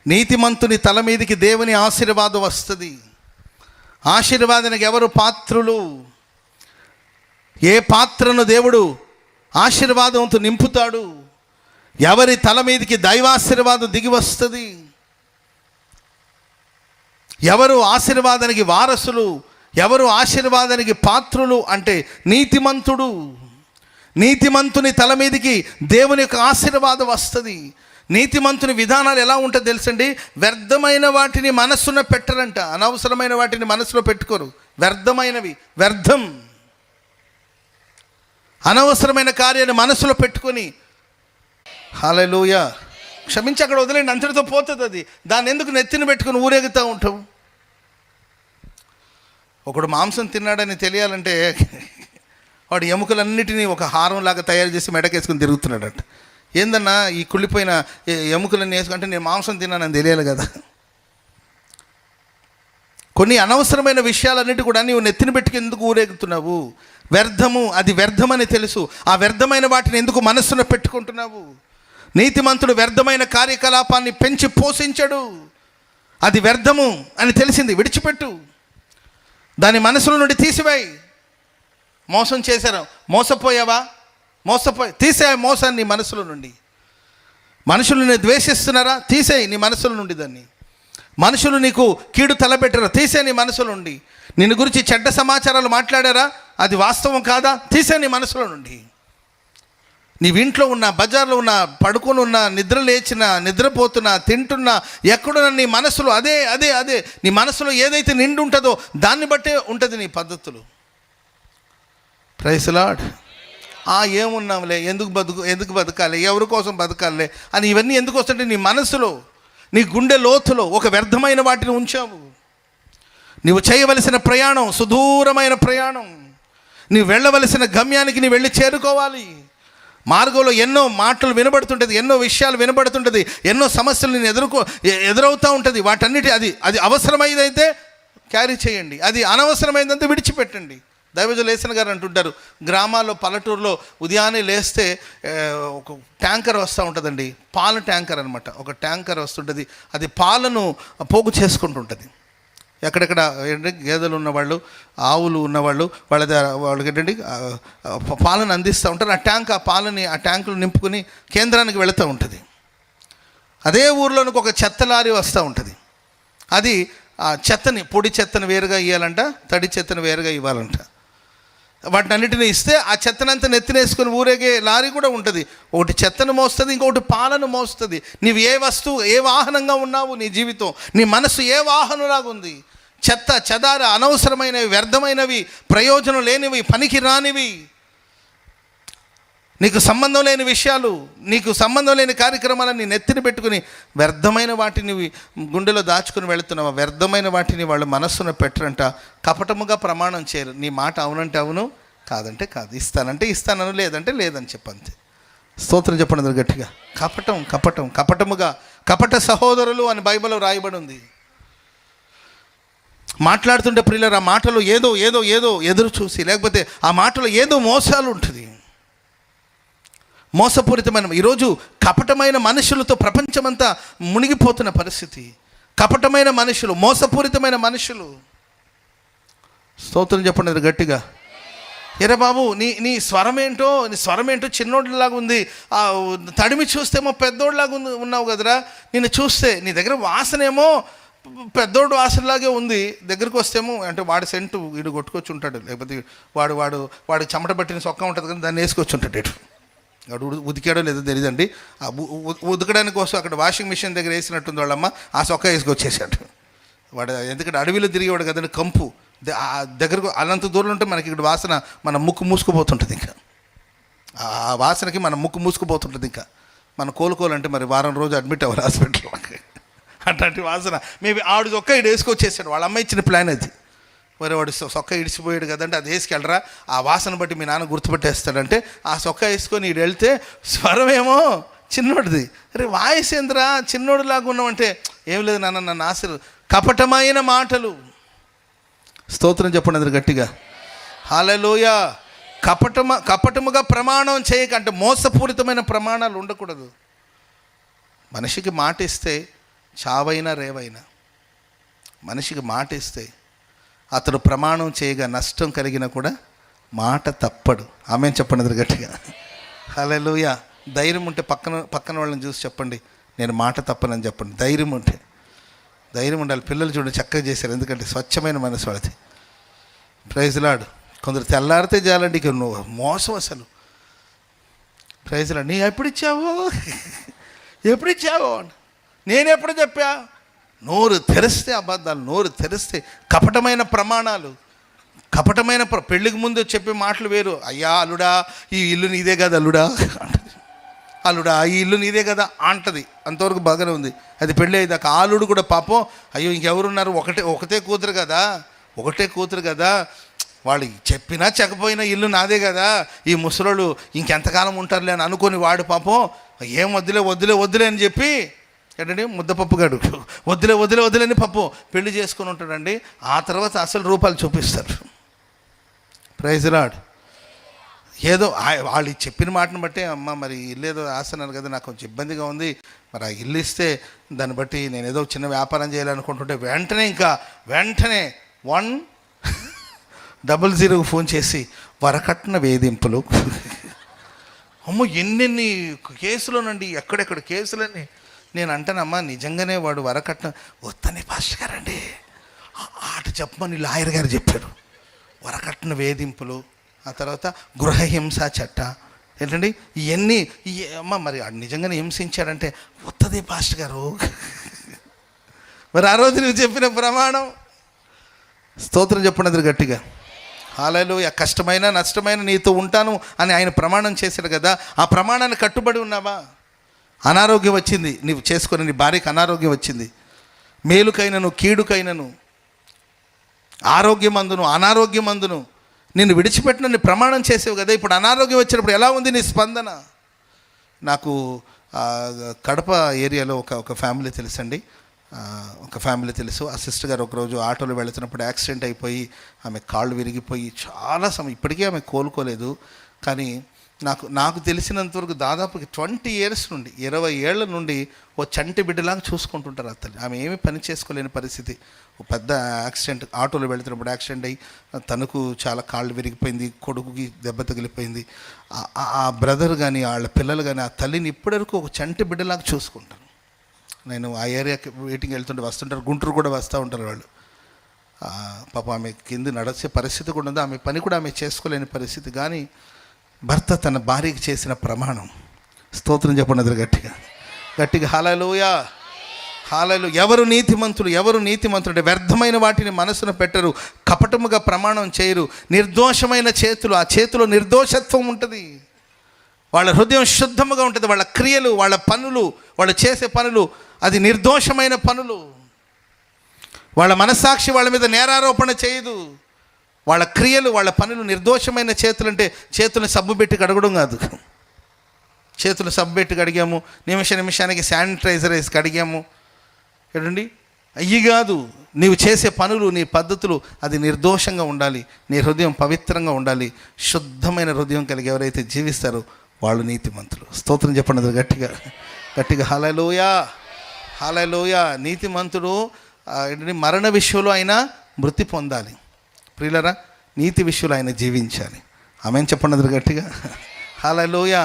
నీతిమంతుని తల మీదికి దేవుని ఆశీర్వాదం వస్తుంది. ఆశీర్వాదానికి ఎవరు పాత్రులు? ఏ పాత్రను దేవుడు ఆశీర్వాదంతో నింపుతాడు? ఎవరి తల మీదికి దైవాశీర్వాదం దిగి వస్తుంది? ఎవరు ఆశీర్వాదానికి వారసులు? ఎవరు ఆశీర్వాదానికి పాత్రులు అంటే నీతిమంతుడు. నీతిమంతుని తల మీదికి దేవుని యొక్క ఆశీర్వాదం వస్తుంది. నీతిమంతుని విధానాలు ఎలా ఉంటుందో తెలుసండి. వ్యర్థమైన వాటిని మనస్సున పెట్టరంట. అనవసరమైన వాటిని మనసులో పెట్టుకోరు. వ్యర్థమైనవి, వ్యర్థం, అనవసరమైన కార్యాన్ని మనసులో పెట్టుకొని హల్లెలూయా క్షమించి అక్కడ వదిలేండి, అంతటితో పోతుంది అది. దాన్ని ఎందుకు నెత్తిన పెట్టుకుని ఊరేగుతూ ఉంటాం? ఒకడు మాంసం తిన్నాడని తెలియాలంటే వాడు ఎముకలన్నిటినీ ఒక హారంలాగా తయారు చేసి మెడకేసుకుని తిరుగుతున్నాడట. ఏందన్నా ఈ కుళ్ళిపోయిన ఎముకలన్నీ వేసుకుంటే నేను మాంసం తిన్నానని తెలియాలి కదా. కొన్ని అనవసరమైన విషయాలన్నిటి కూడా నువ్వు నెత్తిన పెట్టుకు ఎందుకు ఊరేగుతున్నావు? వ్యర్థము, అది వ్యర్థమని తెలుసు. ఆ వ్యర్థమైన వాటిని ఎందుకు మనస్సులో పెట్టుకుంటున్నావు? నీతిమంతుడు వ్యర్థమైన కార్యకలాపాన్ని పెంచి పోషించడు. అది వ్యర్థము అని తెలిసింది, విడిచిపెట్టు. దాని మనసులో నుండి తీసివేయి. మోసం చేశారు, మోసపోయావా? తీసే మోసాన్ని నీ మనసులో నుండి. మనుషులను ద్వేషిస్తున్నారా? తీసేయి నీ మనసులో నుండి దాన్ని. మనుషులు నీకు కీడు తలపెట్టారా? తీసే నీ మనసులో నుండి. నిన్ను గురించి చెడ్డ సమాచారాలు మాట్లాడారా? అది వాస్తవం కాదా? తీసే నీ మనసులో నుండి. నీ ఇంట్లో ఉన్న, బజార్లో ఉన్న, పడుకొని ఉన్న, నిద్ర లేచిన, నిద్రపోతున్నా, తింటున్నా, ఎక్కడున్నా నీ మనసులో అదే అదే అదే నీ మనసులో ఏదైతే నిండి ఉంటుందో దాన్ని బట్టే ఉంటుంది నీ పద్ధతులు. Praise the lord. ఏమున్నాంలే, ఎందుకు బతకాలి, ఎవరి కోసం బతకాలి అని ఇవన్నీ ఎందుకు వస్తుంటే నీ మనసులో, నీ గుండె లోతులో ఒక వ్యర్థమైన వాటిని ఉంచావు. నీవు చేయవలసిన ప్రయాణం సుదూరమైన ప్రయాణం. నీవు వెళ్ళవలసిన గమ్యానికి నీవు వెళ్ళి చేరుకోవాలి. మార్గంలో ఎన్నో మాటలు వినబడుతుంటుంది, ఎన్నో విషయాలు వినబడుతుంటుంది, ఎన్నో సమస్యలు నేను ఎదురవుతూ ఉంటుంది. వాటన్నిటి అది అవసరమైనదైతే క్యారీ చేయండి, అది అనవసరమైనదంతా విడిచిపెట్టండి. దైవజనులు యేసన్ గారు అంటుంటారు, గ్రామాల్లో, పల్లెటూరులో ఉదయాన్నే లేస్తే ఒక ట్యాంకర్ వస్తూ ఉంటుందండి, పాల ట్యాంకర్ అనమాట. ఒక ట్యాంకర్ వస్తుంటుంది, అది పాలను పోగు చేసుకుంటుంటుంది. ఎక్కడెక్కడ ఏంటంటే గేదెలు ఉన్నవాళ్ళు, ఆవులు ఉన్నవాళ్ళు వాళ్ళకి ఏంటంటే పాలను అందిస్తూ ఉంటారు. ఆ ట్యాంకులు నింపుకొని కేంద్రానికి వెళుతూ ఉంటుంది. అదే ఊరిలోనికి ఒక చెత్త లారీ వస్తూ ఉంటుంది. అది ఆ చెత్తని, పొడి చెత్తను వేరుగా ఇవ్వాలంట, తడి చెత్తను వేరుగా ఇవ్వాలంట. వాటిని అన్నిటిని ఇస్తే ఆ చెత్తనంతా నెత్తినేసుకొని ఊరేగే లారీ కూడా ఉంటుంది. ఒకటి చెత్తను మోస్తుంది, ఇంకొకటి పాలను మోస్తుంది. నీవు ఏ వస్తువు, ఏ వాహనంగా ఉన్నావు, నీ జీవితం, నీ మనసు ఏ వాహనంలాగా ఉంది? చెత్త చెదార, అనవసరమైనవి, వ్యర్థమైనవి, ప్రయోజనం లేనివి, పనికి రానివి, నీకు సంబంధం లేని విషయాలు, నీకు సంబంధం లేని కార్యక్రమాలని నెత్తిని పెట్టుకుని వ్యర్థమైన వాటిని గుండెలో దాచుకుని వెళుతున్నావు. వ్యర్థమైన వాటిని వాళ్ళు మనస్సును పెట్టరంట. కపటముగా ప్రమాణం చేయరు. నీ మాట అవునంటే అవును, కాదంటే కాదు, ఇస్తానంటే ఇస్తానను, లేదంటే లేదని చెప్పంతే. స్తోత్రం చెప్పండి గట్టిగా. కపటముగా, కపట సహోదరులు అని బైబిల్లో రాయబడి ఉంది. మాట్లాడుతుంటే ప్రియులారా, ఆ మాటలో ఏదో ఎదురు చూసి, లేకపోతే ఆ మాటలో ఏదో మోసాలు ఉంటుంది, మోసపూరితమైన. ఈరోజు కపటమైన మనుషులతో ప్రపంచమంతా మునిగిపోతున్న పరిస్థితి. కపటమైన మనుషులు, మోసపూరితమైన మనుషులు. స్తోత్రం చెప్పండి గట్టిగా. ఎరా బాబు, నీ స్వరం ఏంటో చిన్నోడిలాగా ఉంది, తడిమి చూస్తేమో పెద్దోడిలాగా ఉన్నావు కదరా, నిన్ను చూస్తే నీ దగ్గర వాసనేమో పెద్దోడు వాసనలాగే ఉంది, దగ్గరికి వస్తేమో అంటే వాడి సెంటు వీడు కొట్టుకొచ్చి ఉంటాడు, లేకపోతే వాడు చెమట పట్టిన సొక్క ఉంటుంది కదా, దాన్ని వేసుకొచ్చి ఉంటాడు. ఇటు వాడు ఉతికాడో లేదో తెలియదండి. ఉతకడానికి కోసం అక్కడ వాషింగ్ మిషన్ దగ్గర వేసినట్టుంది వాళ్ళమ్మ, ఆ సొక్క వేసుకొచ్చేసాడు వాడు. ఎందుకంటే అడవిలో తిరిగేవాడు కదండి, కంపు దగ్గరకు అల్లంత దూరంలో ఉంటే మనకి ఇక్కడ వాసన, మన ముక్కు మూసుకుపోతుంటుంది. ఇంకా ఆ వాసనకి మన ముక్కు మూసుకుపోతుంటుంది. ఇంకా మనం కోలుకోవాలంటే మరి వారం రోజు అడ్మిట్ అవ్వాలి హాస్పిటల్లోకి. అట్లాంటి వాసన మేబీ ఆవిడ సొక్క ఇటు వేసుకొచ్చేసాడు. వాళ్ళ అమ్మ ఇచ్చిన ప్లాన్ అది. మరి వాడు సొక్క ఇడిచిపోయాడు కదంటే అది వేసుకెళ్ళరా, ఆ వాసన బట్టి మీ నాన్న గుర్తుపెట్టేస్తాడంటే ఆ సొక్క వేసుకొని ఇటు వెళ్తే స్వరమేమో చిన్నోడిది. అరే వాయిస్ ఏంద్రా చిన్నోడిలాగా ఉన్నామంటే, ఏం లేదు నాన్న, నన్ను ఆశలు. కపటమైన మాటలు. స్తోత్రం చెప్పండి అందరు గట్టిగా. హల్లెలూయా. కపటముగా ప్రమాణం చేయక, అంటే మోసపూరితమైన ప్రమాణాలు ఉండకూడదు. మనిషికి మాట ఇస్తే చావైనా రేవైనా మనిషికి మాట ఇస్తే అతడు ప్రమాణం చేయగా నష్టం కలిగినా కూడా మాట తప్పడు. ఆమెన్ చెప్పండి గట్టిగా. హల్లెలూయా. ధైర్యం ఉంటే పక్కన వాళ్ళని చూసి చెప్పండి, నేను మాట తప్పనని చెప్పండి. ధైర్యం ఉండాలి. పిల్లలు చూడండి చక్కగా చేశారు, ఎందుకంటే స్వచ్ఛమైన మనసు వాళ్ళది. Praise Lord. కొందరు తెల్లారితే చాలండి, ఇక నువ్వు మోసం అసలు. Praise Lord. నీ ఎప్పుడు ఇచ్చావు నేను ఎప్పుడు చెప్పా? నోరు తెరిస్తే అబద్ధాలు, నోరు తెరిస్తే కపటమైన ప్రమాణాలు, కపటమైన పెళ్ళికి ముందు చెప్పే మాటలు వేరు. అయ్యా అల్లుడా, ఈ ఇల్లు నీదే కదా అల్లుడా అంటది. అల్లుడా, ఈ ఇల్లు నీదే కదా అంటది. అంతవరకు బాగానే ఉంది. అది పెళ్ళి అయ్యేదాకా అల్లుడు కూడా పాపం, అయ్యో ఇంకెవరున్నారు, ఒకటే కూతురు కదా, వాళ్ళు చెప్పినా చెప్పపోయినా ఇల్లు నాదే కదా, ఈ ముసలోళ్ళు ఇంకెంతకాలం ఉంటారులే అని అనుకొని వాడు పాపం ఏం వద్దులే అని చెప్పి ఏంటండి ముద్దపప్పు గడు వద్దులే అని పప్పు పెళ్లి చేసుకొని ఉంటాడండి. ఆ తర్వాత అసలు రూపాయలు చూపిస్తారు. Praise Lord. ఏదో వాళ్ళు చెప్పిన మాటను బట్టి, అమ్మ మరి ఇల్లు ఏదో ఆస్తున్నారు కదా, నాకు కొంచెం ఇబ్బందిగా ఉంది, మరి ఆ ఇల్లు ఇస్తే దాన్ని బట్టి నేను ఏదో చిన్న వ్యాపారం చేయాలనుకుంటుంటే వెంటనే 100 ఫోన్ చేసి వరకట్న వేధింపులు. అమ్మో ఎన్నెన్ని కేసులోనండి, ఎక్కడెక్కడ కేసులన్నీ. నేను అంటానమ్మా నిజంగానే వాడు వరకట్న వస్తని పాస్టర్ గారండి ఆట చెప్పమని లాయర్ గారు చెప్పారు. వరకట్న వేధింపులు, ఆ తర్వాత గృహహింస చట్ట ఏంటండి ఇవన్నీ. అమ్మ మరి నిజంగానే హింసించాడంటే వస్తుంది పాస్టర్ గారు. మరి ఆ రోజు నువ్వు చెప్పిన ప్రమాణం, స్తోత్రం చెప్పండి గట్టిగా. హల్లెలూయా. కష్టమైన నష్టమైన నీతో ఉంటాను అని ఆయన ప్రమాణం చేశాడు కదా, ఆ ప్రమాణాన్ని కట్టుబడి ఉన్నావా? అనారోగ్యం వచ్చింది, నీవు చేసుకొని నీ భార్యకు అనారోగ్యం వచ్చింది, మేలుకైనను కీడుకైనను ఆరోగ్యమందును అనారోగ్యమందును నిన్ను విడిచిపెట్టిన నీ ప్రమాణం చేసేవు కదా. ఇప్పుడు అనారోగ్యం వచ్చినప్పుడు ఎలా ఉంది నీ స్పందన? నాకు కడప ఏరియాలో ఒక ఫ్యామిలీ తెలుసండి, ఒక ఫ్యామిలీ తెలుసు. ఆ సిస్టర్ గారు ఒకరోజు ఆటోలో వెళుతున్నప్పుడు యాక్సిడెంట్ అయిపోయి ఆమె కాళ్ళు విరిగిపోయి చాలా సమయం, ఇప్పటికీ ఆమె కోలుకోలేదు. కానీ నాకు తెలిసినంతవరకు దాదాపు 20 years నుండి 20 ఏళ్ల నుండి ఓ చంటి బిడ్డలాగా చూసుకుంటుంటారు అతను. ఆమె ఏమీ పని చేసుకోలేని పరిస్థితి. ఒక పెద్ద యాక్సిడెంట్, ఆటోలో వెళుతున్నప్పుడు యాక్సిడెంట్ అయ్యి తనకు చాలా కాళ్ళు విరిగిపోయింది, కొడుకుకి దెబ్బ తగిలిపోయింది. ఆ బ్రదర్ కానీ వాళ్ళ పిల్లలు కానీ ఆ తల్లిని ఇప్పటివరకు ఒక చంటి బిడ్డలాగా చూసుకుంటారు. నేను ఆ ఏరియాకి మీటింగ్ వెళ్తుంటే వస్తుంటారు, గుంటూరు కూడా వస్తూ ఉంటారు వాళ్ళు. పాప ఆమె కింద నడిచే పరిస్థితి కూడా ఉంది, ఆమె పని కూడా ఆమె చేసుకోలేని పరిస్థితి. కానీ భర్త తన భార్యకి చేసిన ప్రమాణం, స్తోత్రం చెప్పండి గట్టిగా. హల్లెలూయా. ఎవరు నీతిమంతులు వ్యర్థమైన వాటిని మనసున పెట్టరు, కపటముగా ప్రమాణం చేయరు, నిర్దోషమైన చేతులు, ఆ చేతిలో నిర్దోషత్వం ఉంటుంది, వాళ్ళ హృదయం శుద్ధముగా ఉంటుంది, వాళ్ళ క్రియలు, వాళ్ళ పనులు, వాళ్ళు చేసే పనులు అది నిర్దోషమైన పనులు. వాళ్ళ మనస్సాక్షి వాళ్ళ మీద నేరారోపణ చేయదు. వాళ్ళ క్రియలు, వాళ్ళ పనులు నిర్దోషమైన చేతులు. అంటే చేతులను సబ్బు పెట్టి కడగడం కాదు, చేతులు సబ్బు పెట్టి కడిగాము, నిమిషానికి శానిటైజర్ వేసి కడిగాము ఏంటండి, అయ్యి కాదు. నీవు చేసే పనులు, నీ పద్ధతులు అది నిర్దోషంగా ఉండాలి, నీ హృదయం పవిత్రంగా ఉండాలి. శుద్ధమైన హృదయం కలిగి ఎవరైతే జీవిస్తారో వాళ్ళు నీతిమంతులు. స్తోత్రం చెప్పండి గట్టిగా. హల్లెలూయా. నీతిమంతుడు మరణ విషయంలో అయినా మృతి పొందాలి. ప్రియులరా, నీతి విషయంలో ఆయన జీవించాలి. ఆమెన్ చెప్పండి గట్టిగా. హల్లెలూయా.